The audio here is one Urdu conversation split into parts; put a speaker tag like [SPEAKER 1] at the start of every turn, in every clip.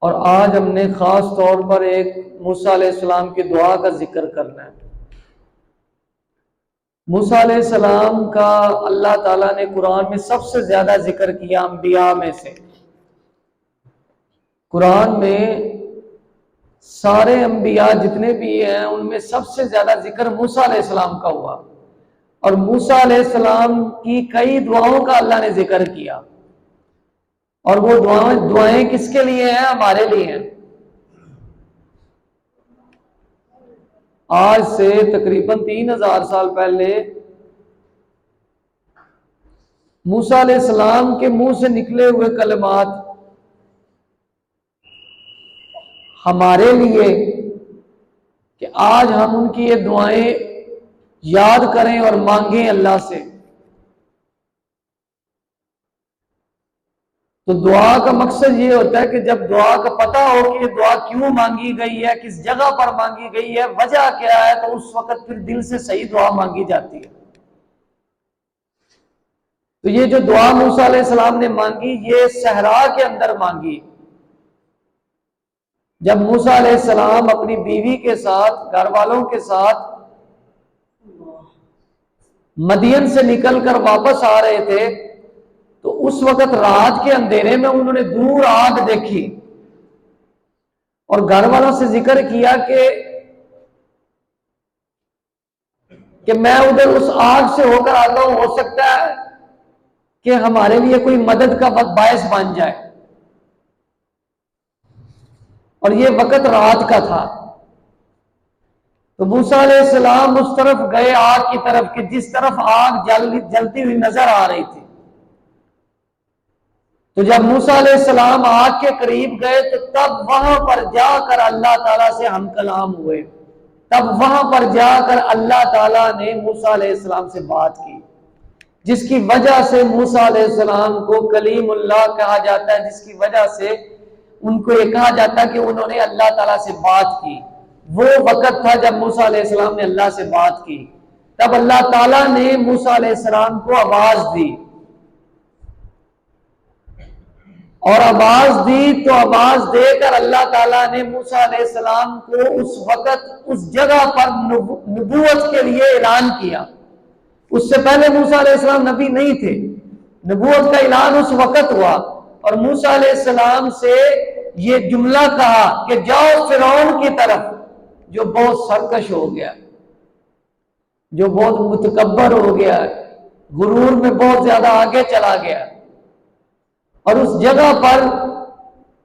[SPEAKER 1] اور آج ہم نے خاص طور پر ایک موسیٰ علیہ السلام کی دعا کا ذکر کرنا ہے۔ موسیٰ علیہ السلام کا اللہ تعالیٰ نے قرآن میں سب سے زیادہ ذکر کیا انبیاء میں سے۔ قرآن میں سارے انبیاء جتنے بھی ہیں ان میں سب سے زیادہ ذکر موسیٰ علیہ السلام کا ہوا، اور موسیٰ علیہ السلام کی کئی دعاؤں کا اللہ نے ذکر کیا، اور وہ دعائیں کس کے لیے ہیں؟ ہمارے لیے ہیں۔ آج سے تقریباً 3000 سال پہلے موسیٰ علیہ السلام کے منہ سے نکلے ہوئے کلمات ہمارے لیے کہ آج ہم ان کی یہ دعائیں یاد کریں اور مانگیں اللہ سے۔ تو دعا کا مقصد یہ ہوتا ہے کہ جب دعا کا پتہ ہو کہ یہ دعا کیوں مانگی گئی ہے، کس جگہ پر مانگی گئی ہے، وجہ کیا ہے، تو اس وقت پھر دل سے صحیح دعا مانگی جاتی ہے۔ تو یہ جو دعا موسیٰ علیہ السلام نے مانگی، یہ صحرا کے اندر مانگی، جب موسیٰ علیہ السلام اپنی بیوی کے ساتھ، گھر والوں کے ساتھ مدین سے نکل کر واپس آ رہے تھے، تو اس وقت رات کے اندھیرے میں انہوں نے دور آگ دیکھی، اور گھر والوں سے ذکر کیا کہ میں ادھر اس آگ سے ہو کر آتا ہوں، ہو سکتا ہے کہ ہمارے لیے کوئی مدد کا باعث بن جائے۔ اور یہ وقت رات کا تھا، تو موسیٰ علیہ السلام اس طرف گئے، آگ کی طرف، کہ جس طرف آگ جلتی ہوئی نظر آ رہی تھی۔ تو جب موسیٰ علیہ السلام آگ کے قریب گئے تو تب وہاں پر جا کر اللہ تعالیٰ سے ہم کلام ہوئے، تب وہاں پر جا کر اللہ تعالیٰ نے موسیٰ علیہ السلام سے بات کی، جس کی وجہ سے موسیٰ علیہ السلام کو کلیم اللہ کہا جاتا ہے، جس کی وجہ سے ان کو یہ کہا جاتا ہے کہ انہوں نے اللہ تعالیٰ سے بات کی۔ وہ وقت تھا جب موسیٰ علیہ السلام نے اللہ سے بات کی، تب اللہ تعالیٰ نے موسیٰ علیہ السلام کو آواز دی، اور آواز دی تو آواز دے کر اللہ تعالیٰ نے موسیٰ علیہ السلام کو اس وقت اس جگہ پر نبوت کے لیے اعلان کیا۔ اس سے پہلے موسیٰ علیہ السلام نبی نہیں تھے، نبوت کا اعلان اس وقت ہوا، اور موسیٰ علیہ السلام سے یہ جملہ کہا کہ جاؤ فرعون کی طرف، جو بہت سرکش ہو گیا، جو بہت متکبر ہو گیا، غرور میں بہت زیادہ آگے چلا گیا، اور اس جگہ پر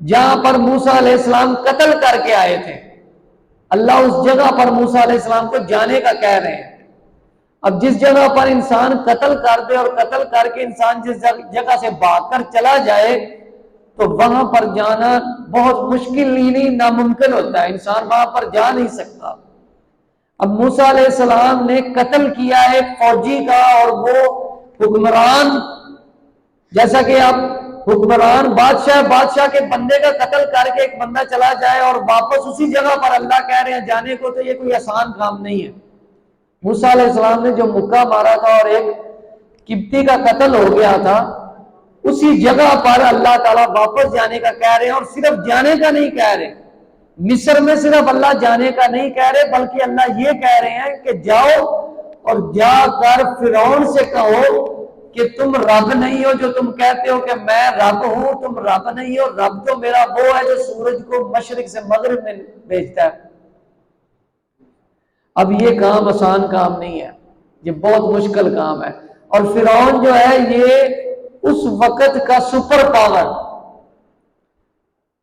[SPEAKER 1] جہاں پر موسیٰ علیہ السلام قتل کر کے آئے تھے، اللہ اس جگہ پر موسیٰ علیہ السلام کو جانے کا کہہ رہے ہیں۔ اب جس جگہ پر انسان قتل کر دے، اور قتل کر کے انسان جس جگہ سے بھاگ کر چلا جائے، تو وہاں پر جانا بہت مشکل نہیں ناممکن ہوتا ہے، انسان وہاں پر جا نہیں سکتا۔ اب موسیٰ علیہ السلام نے قتل کیا ایک فوجی کا، اور وہ حکمران، جیسا کہ آپ حکمران بادشاہ کے بندے کا قتل کر کے ایک بندہ چلا جائے اور واپس اسی جگہ پر اللہ کہہ رہے ہیں جانے کو، تو یہ کوئی آسان کام نہیں ہے۔ موسیٰ علیہ السلام نے جو مکہ مارا تھا اور ایک قبطی کا قتل ہو گیا تھا، اسی جگہ پر اللہ تعالیٰ واپس جانے کا کہہ رہے ہیں، اور صرف جانے کا نہیں کہہ رہے، مصر میں صرف اللہ جانے کا نہیں کہہ رہے، بلکہ اللہ یہ کہہ رہے ہیں کہ جاؤ اور جا کر فرعون سے کہو کہ تم رب نہیں ہو، جو تم کہتے ہو کہ میں رب ہوں، تم رب نہیں ہو، رب تو میرا وہ ہے جو سورج کو مشرق سے مغرب میں بھیجتا ہے۔ اب یہ کام آسان کام نہیں ہے، یہ بہت مشکل کام ہے، اور فرعون جو ہے یہ اس وقت کا سپر پاور،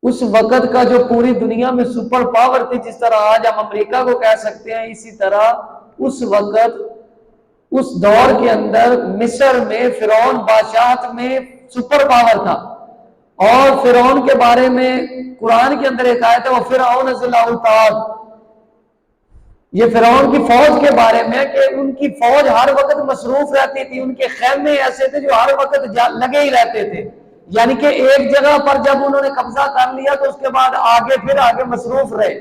[SPEAKER 1] اس وقت کا جو پوری دنیا میں سپر پاور تھی، جس طرح آج ہم امریکہ کو کہہ سکتے ہیں، اسی طرح اس وقت اس دور کے اندر مصر میں فرعون بادشاہت میں سپر پاور تھا۔ اور فرعون کے بارے میں قرآن کے اندر ایک آیت ہے، وہ فرعون ذی الاوتاد، یہ فرعون کی فوج کے بارے میں کہ ان کی فوج ہر وقت مصروف رہتی تھی، ان کے خیمے ایسے تھے جو ہر وقت لگے ہی رہتے تھے، یعنی کہ ایک جگہ پر جب انہوں نے قبضہ کر لیا تو اس کے بعد آگے مصروف رہے،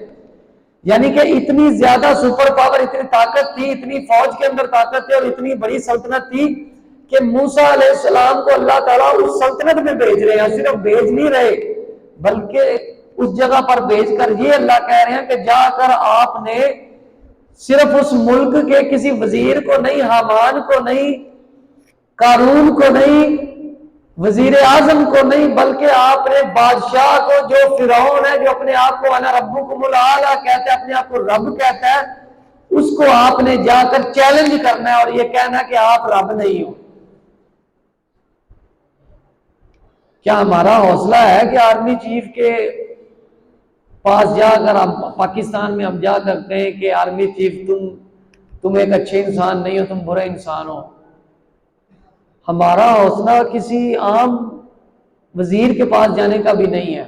[SPEAKER 1] یعنی کہ اتنی زیادہ سپر پاور، اتنی طاقت تھی، اتنی فوج کے اندر طاقت تھی، اور اتنی بڑی سلطنت تھی کہ موسیٰ علیہ السلام کو اللہ تعالیٰ اس سلطنت میں بھیج رہے ہیں، صرف بھیج نہیں رہے بلکہ اس جگہ پر بھیج کر یہ اللہ کہہ رہے ہیں کہ جا کر آپ نے صرف اس ملک کے کسی وزیر کو نہیں، حامان کو نہیں، قارون کو نہیں، وزیر اعظم کو نہیں، بلکہ آپ نے بادشاہ کو، جو فرعون ہے، جو اپنے آپ کو انا ربکم الاعلی کہتا ہے، اپنے آپ کو رب کہتا ہے، اس کو آپ نے جا کر چیلنج کرنا ہے اور یہ کہنا کہ آپ رب نہیں ہو۔ کیا ہمارا حوصلہ ہے کہ آرمی چیف کے پاس جا کر ہم پاکستان میں ہم جا کر کہیں کہ آرمی چیف تم ایک اچھے انسان نہیں ہو، تم برے انسان ہو؟ ہمارا حوصلہ کسی عام وزیر کے پاس جانے کا بھی نہیں ہے۔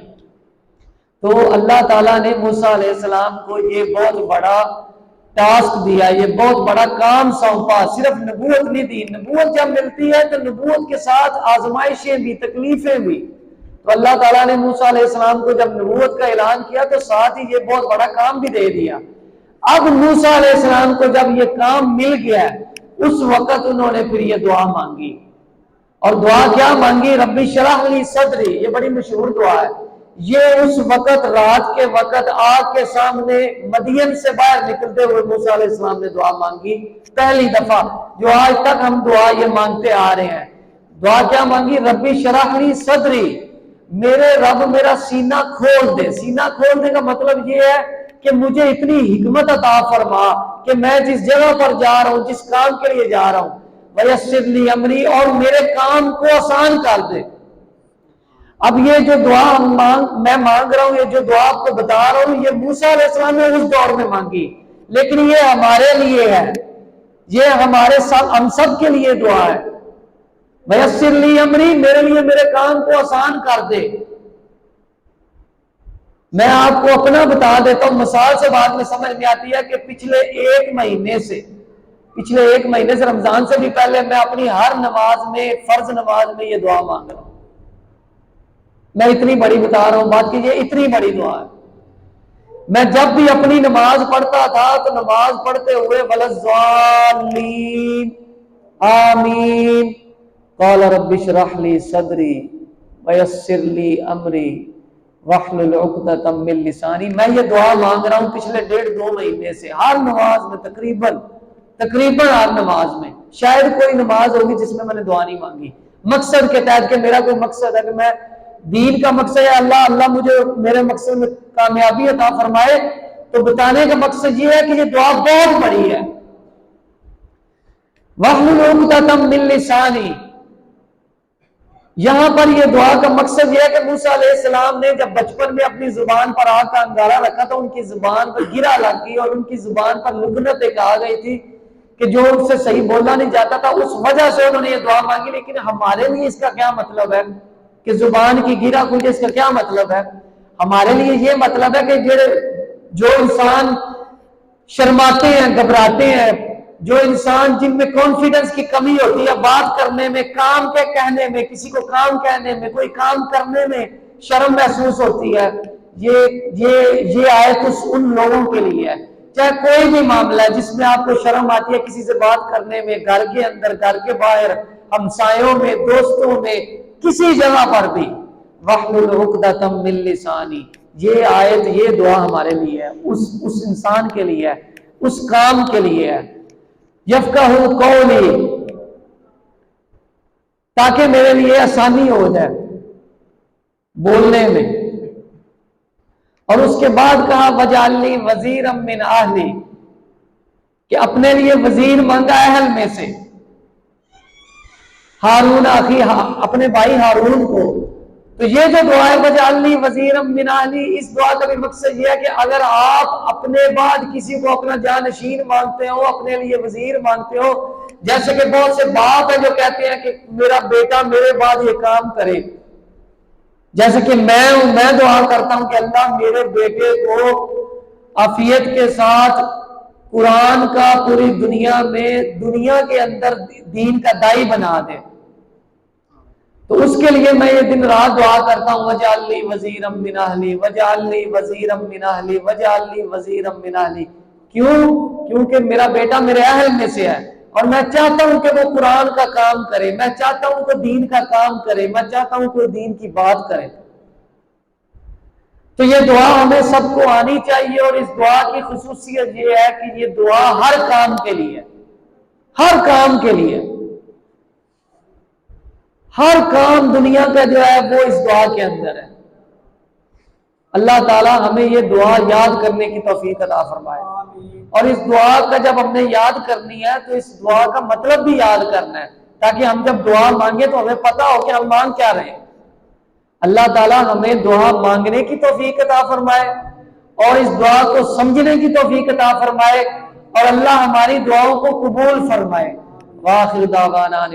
[SPEAKER 1] تو اللہ تعالیٰ نے موسیٰ علیہ السلام کو یہ بہت بڑا ٹاسک دیا، یہ بہت بڑا کام سونپا۔ صرف نبوت نہیں دی، نبوت جب ملتی ہے تو نبوت کے ساتھ آزمائشیں بھی، تکلیفیں بھی۔ تو اللہ تعالیٰ نے موسیٰ علیہ السلام کو جب نبوت کا اعلان کیا تو ساتھ ہی یہ بہت بڑا کام بھی دے دیا۔ اب موسیٰ علیہ السلام کو جب یہ کام مل گیا اس وقت انہوں نے پھر یہ دعا مانگی، اور دعا کیا مانگی؟ ربی شرح لی صدری۔ یہ بڑی مشہور دعا ہے۔ یہ اس وقت رات کے وقت آگ کے سامنے مدین سے باہر نکلتے ہوئے موسیٰ علیہ السلام نے دعا مانگی، پہلی دفعہ، جو آج تک ہم دعا یہ مانگتے آ رہے ہیں۔ دعا کیا مانگی؟ ربی شرح لی صدری، میرے رب میرا سینہ کھول دے۔ سینہ کھولنے کا مطلب یہ ہے کہ مجھے اتنی حکمت عطا فرما کہ میں جس جگہ پر جا رہا ہوں، جس کام کے لیے جا رہا ہوں، وَيَسِّرْ لِي أَمْرِي، اور میرے کام کو آسان کر دے۔ اب یہ جو دعا میں مانگ رہا ہوں، یہ جو دعا آپ کو بتا رہا ہوں، یہ موسیٰ علیہ السلام نے اس دور میں مانگی، لیکن یہ ہمارے لیے ہے، یہ ہم سب کے لیے دعا ہے۔ وَيَسِّرْ لِي أَمْرِي، میرے لیے میرے کام کو آسان کر دے۔ میں آپ کو اپنا بتا دیتا ہوں، مثال سے بات میں سمجھ میں آتی ہے کہ پچھلے ایک مہینے سے رمضان سے بھی پہلے میں اپنی ہر نماز میں، فرض نماز میں یہ دعا مانگ رہا ہوں۔ میں اتنی بڑی بتا رہا ہوں بات کہ یہ اتنی بڑی دعا ہے۔ میں جب بھی اپنی نماز پڑھتا تھا تو نماز پڑھتے ہوئے وَلَضَّالِّينَ آمین، قَالَ رَبِّ اشْرَحْ لِي صَدْرِي وَيَسِّرْ لِي أَمْرِي وَاحْلُلْ عُقْدَةً مِّن لِّسَانِي۔ میں یہ دعا مانگ رہا ہوں پچھلے 1.5-2 مہینے سے، ہر نماز میں تقریباً ہر نماز میں، شاید کوئی نماز ہوگی جس میں نے دعا نہیں مانگی، مقصد کے تحت کہ میرا کوئی مقصد ہے کہ میں دین کا مقصد ہے، اللہ مجھے میرے مقصد میں کامیابی عطا فرمائے، تو بتانے کا مقصد یہ ہے کہ یہ دعا بہت بڑی ہے۔ وَاحْلُلْ عُقْدَةً مِّن لِّسَانِي، یہاں پر یہ دعا کا مقصد یہ ہے کہ موسیٰ علیہ السلام نے جب بچپن میں اپنی زبان پر آگ کا انگارہ رکھا تو ان کی زبان پر گرا لگ گئی، اور ان کی زبان پر لکنت ایک آ گئی تھی کہ جو ان سے صحیح بولا نہیں جاتا تھا، اس وجہ سے انہوں نے یہ دعا مانگی۔ لیکن ہمارے لیے اس کا کیا مطلب ہے کہ زبان کی گرا کھوجے؟ اس کا کیا مطلب ہے؟ ہمارے لیے یہ مطلب ہے کہ جو انسان شرماتے ہیں، گھبراتے ہیں، جو انسان جن میں کانفیڈنس کی کمی ہوتی ہے، بات کرنے میں، کام کے کہنے میں، کسی کو کام کہنے میں، کوئی کام کرنے میں شرم محسوس ہوتی ہے، یہ آیت ان لوگوں کے لیے ہے۔ چاہے کوئی بھی معاملہ ہے جس میں آپ کو شرم آتی ہے کسی سے بات کرنے میں، گھر کے اندر، گھر کے باہر، ہمسایوں میں، دوستوں میں، کسی جگہ پر بھی، وَاحْلُلْ عُقْدَةً مِّن لِّسَانِي، یہ آیت، یہ دعا ہمارے لیے ہے، اس انسان کے لیے ہے، اس کام کے لیے ہے۔ یفقہوا قولی، تاکہ میرے لیے آسانی ہو جائے بولنے میں۔ اور اس کے بعد کہا وَجْعَلْ لِي وَزِيرًا مِّنْ أَهْلِي، کہ اپنے لیے وزیر مانگا اہل میں سے، ہارون اخی، اپنے بھائی ہارون کو۔ تو یہ جو دعا ہے وَجْعَلْ لِي وَزِيرًا مِّنْ أَهْلِي، اس دعا کا بھی مقصد یہ ہے کہ اگر آپ اپنے بعد کسی کو اپنا جانشین مانگتے ہو، اپنے لیے وزیر مانگتے ہو، جیسے کہ بہت سے باپ ہیں جو کہتے ہیں کہ میرا بیٹا میرے بعد یہ کام کرے، جیسے کہ میں ہوں، میں دعا کرتا ہوں کہ اللہ میرے بیٹے کو عافیت کے ساتھ قرآن کا پوری دنیا میں، دنیا کے اندر دین کا داعی بنا دے۔ تو اس کے لیے میں یہ دن رات دعا کرتا ہوں وَجْعَلْ لِي وَزِيرًا مِّنْ أَهْلِي وَجْعَلْ لِي وَزِيرًا مِّنْ أَهْلِي وَجْعَلْ لِي وَزِيرًا مِّنْ أَهْلِي۔ کیونکہ میرا بیٹا میرے اہل میں سے ہے، اور میں چاہتا ہوں کہ وہ قرآن کا کام کرے، میں چاہتا ہوں کہ دین کا کام کرے، میں چاہتا ہوں کہ دین کی بات کرے۔ تو یہ دعا ہمیں سب کو آنی چاہیے، اور اس دعا کی خصوصیت یہ ہے کہ یہ دعا ہر کام کے لیے، ہر کام کے لیے، ہر کام دنیا کا جو ہے وہ اس دعا کے اندر ہے۔ اللہ تعالیٰ ہمیں یہ دعا یاد کرنے کی توفیق عطا فرمائے، اور اس دعا کا جب ہم نے یاد کرنی ہے تو اس دعا کا مطلب بھی یاد کرنا ہے، تاکہ ہم جب دعا مانگے تو ہمیں پتا ہو کہ ہم مانگ کیا رہے ہیں۔ اللہ تعالیٰ ہمیں دعا مانگنے کی توفیق عطا فرمائے، اور اس دعا کو سمجھنے کی توفیق عطا فرمائے، اور اللہ ہماری دعاؤں کو قبول فرمائے۔ وآخر دعوانا